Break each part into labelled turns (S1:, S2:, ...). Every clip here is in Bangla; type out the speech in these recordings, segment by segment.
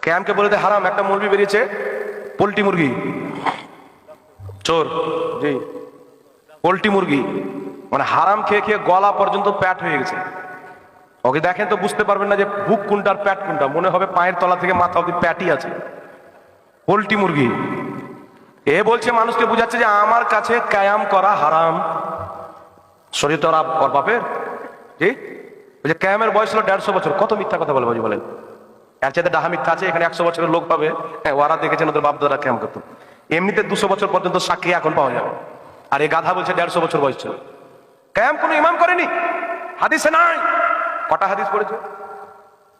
S1: ক্যামকে বলে দেয় হারাম। একটা মুরগি বেরিয়েছে, পোল্ট্রি মুরগি, চোর, জি পোল্ট্রি মুরগি, মানে হারাম খেয়ে খেয়ে গলা পর্যন্ত প্যাট হয়ে গেছে। ওকে দেখেন তো বুঝতে পারবেন না যে বুক কোনটা আর প্যাট কোনটা, মনে হবে পায়ের তলা থেকে মাথা অব্দি প্যাটই আছে। পোল্ট্রি মুরগি এ বলছে মানুষকে বুঝাচ্ছে যে আমার কাছে কায়াম করা হারাম। শরীর তো ওর বাপের, জি বলছে কায়ামের বয়স হলো 150 বছর। কত মিথ্যা কথা বলে ভাই বলেন, এর চাইতে ডাহা মিথ্যা আছে? এখানে 100 বছরের লোক পাবে, হ্যাঁ ওরা দেখেছেন ওদের বাপ দাদা কায়াম করতো। এমনিতে 200 বছর পর্যন্ত সাক্ষী এখন পাওয়া যাবে, আর এই গাধা বলছে 150 বছর বয়স ছিল। কায়াম কোনো ইমাম করেনি, হাদিসে নাই। কটা হাদিস পড়েছে?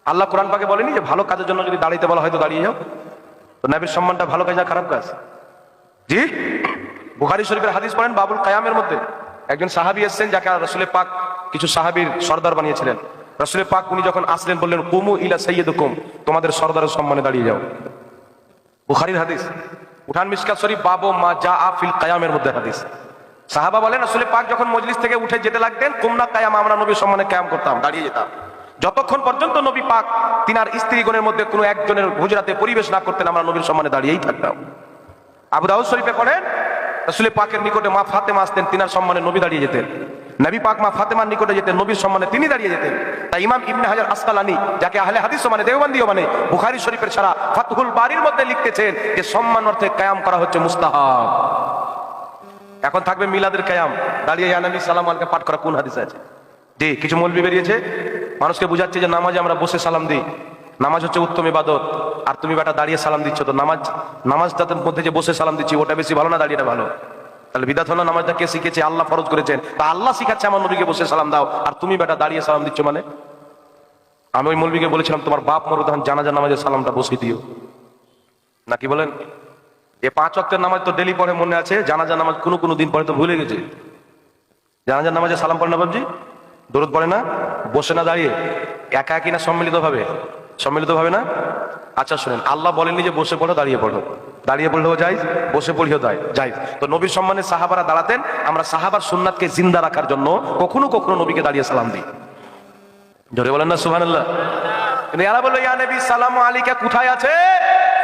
S1: আল্লাহ কোরআন পাকে বলেনি যে ভালো কাজের জন্য যদি দাঁড়িয়ে বলা হয় তো দাঁড়িয়ে যাও? তো নবীর সম্মানটা ভালো কাজ না খারাপ কাজ? জি বুখারী শরীফের হাদিস পড়েন, বাবুল কায়ামের মধ্যে একজন সাহাবী এসেছেন যাকে রাসূল পাক কিছু সাহাবীর সর্দার বানিয়েছিলেন। রাসূল পাক উনি যখন আসলেন বললেন কুমু ইলা সাইয়্যিদিকুম, তোমাদের সর্দারের সম্মানে দাঁড়িয়ে যাও। বুখারীর হাদিস, উঠান মিশকাত শরীফ বাবু মা জাআ ফিল কায়ামের মধ্যে হাদিস। সাহাবা বলেন রাসূল পাক যখন মজলিস থেকে উঠে যেতে লাগতেন, কুমনা কায়াম, আমরা নবীর সম্মানে কায়াম করতাম, দাঁড়িয়ে যেতাম, যতক্ষণ পর্যন্ত নবী পাক তিনার স্ত্রীগণের মধ্যে কোনো একজনের হুজরাতে পরিবেশ না করতেন, আমরা নবীর সম্মানে দাঁড়িয়েই থাকতাম। আবু দাউদ শরীফে পড়েন রাসূল পাকের নিকটে মা ফাতেমা আসতেন, তিনার সম্মানে নবী দাঁড়িয়ে যেতেন। নবী পাক মা ফাতেমার নিকটে যেতেন, নবীর সম্মানে তিনি দাঁড়িয়ে যেতেন। তাই ইমাম ইবনে হাজার আসকালানী, যাকে আহলে হাদিস মানে দেওবন্দিও মানে, বুখারী শরীফের সারা ফাতহুল বারীর মধ্যে লিখতেছেন যে সম্মান অর্থে কায়াম করা হচ্ছে মুস্তাহাব। এখন থাকবে মিলাদের কায়াম, দাঁড়িয়ে ইয়া নবী সালাম আলাইকে পাঠ করা কোন হাদিসে আছে? জি কিছু মৌলবি বেরিয়েছে মানুষকে বুঝাচ্ছে যে নামাজে আমরা বসে সালাম দিই, নামাজ হচ্ছে উত্তম ইবাদত, আর তুমি বেটা দাঁড়িয়ে সালাম দিচ্ছ, তো নামাজটার মধ্যে যে বসে সালাম দিচ্ছি ওটা বেশি ভালো না দাঁড়িয়েটা ভালো? তাহলে বিদাত হলো, নামাজটা কে শিখেছে? আল্লাহ ফরজ করেছেন, তা আল্লাহ শিখাচ্ছে আমার নবীকে বসে সালাম দাও, আর তুমি বেটা দাঁড়িয়ে সালাম দিচ্ছ মানে? আমি ওই মৌলবীকে বলেছিলাম তোমার বাপ মরবে তখন জানাজা নামাজের সালামটা বসিয়ে দিও, নাকি বলেন? এ 5 ওয়াক্তের নামাজ তো ডেলি পড়ে মনে আছে, জানাজা নামাজ কোনো দিন পরে তো ভুলে গেছে। জানাজা নামাজে সালাম পড়ে না বাবজি, দরুদ পড়ে না, বসে না দাঁড়িয়ে, একা একই না সম্মিলিত ভাবে না? আচ্ছা শুনেন, আল্লাহ বলেননি যে বসে পড়ো দাঁড়িয়ে পড়ো, দাঁড়িয়ে পড়লেও যাইজ, বসে পড়লেও যাইজ। তো নবীর সম্মানে সাহাবারা দাঁড়াতেন, আমরা সাহাবার সুন্নাতকে জিন্দা রাখার জন্য কখনো কখনো নবীকে দাঁড়িয়ে সালাম দিই। জোরে বলেন না সুবহানাল্লাহ। কিন্তু এরা বললো ইয়া নবী সালামু আলাইকা কোথায় আছে?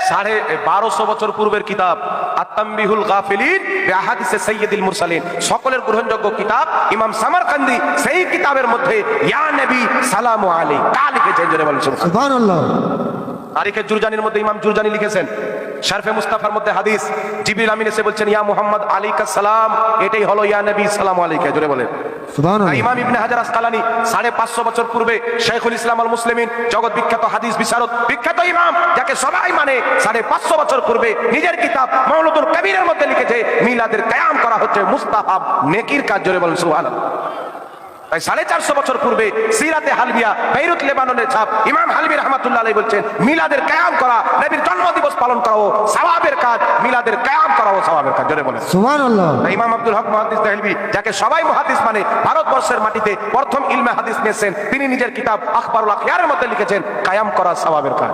S1: 1250 বছর পূর্বের কিতাব আত-তানবিহুল গাফিলিন বিআহাদিসে সাইয়্যিদুল মুরসালিন, সকলের গ্রহণযোগ্য কিতাব ইমাম সামারকান্দি, সেই কিতাবের মধ্যে ইয়া নবী সালামু আলাইকা লিখেছেন। জোরে বলেন সুবহানাল্লাহ। তারিখে জুরজানির মধ্যে ইমাম জুরজানি লিখেছেন, শারফে মুস্তাফার মধ্যে হাদিস, জিবরিল আমিন এসে বলছেন ইয়া মুহাম্মদ আলাইকা সালাম, এটাই হলো ইয়া নবী সালামু আলাইকা। জোরে বলেন সুবহানাল্লাহ। ইমাম ইবনে হাজার আসকালানী 550 বছর পূর্বে শাইখুল ইসলাম আল মুসলিমিন, জগৎ বিখ্যাত হাদিস বিশারদ, বিখ্যাত ইমাম যাকে সবাই মানে, 550 বছর পূর্বে নিজের কিতাব মাউলুদুল কবিরের মধ্যে লিখেছে মিলাদের কায়াম করা হচ্ছে মুস্তাহাব, নেকির কাজ। জোরে বলেন সুবহানাল্লাহ। তাই 450 বছর পূর্বে সিরাতে হালবিয়া, বেইরুত লেবাননের ছাপ, ইমাম হালবি রাহমাতুল্লাহ আলাইহি বলছেন মিলাদের কায়াম করা, নবীর জন্মদিবস পালন করাও সওয়াবের কাজ, মিলাদের কায়াম করাও সওয়াবের কাজ। জোরে বলেন সুবহানাল্লাহ। ইমাম আব্দুল হক মুহাদ্দিস দেহলভী, যাকে সবাই মুহাদ্দিস মানে, ভারতবর্ষের মাটিতে প্রথম ইলমে হাদিস নিয়েছেন, তিনি নিজের কিতাব আখবারুল আখয়ারের মধ্যে লিখেছেন কায়াম করা সওয়াবের কাজ।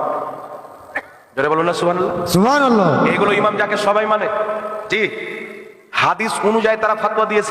S1: জোরে বলুন না সুবহানাল্লাহ। সুবহানাল্লাহ। এইগুলো ইমাম যাকে সবাই মানে, জি হাদিস অনুযায়ী তারা ফতোয়া দিয়েছে।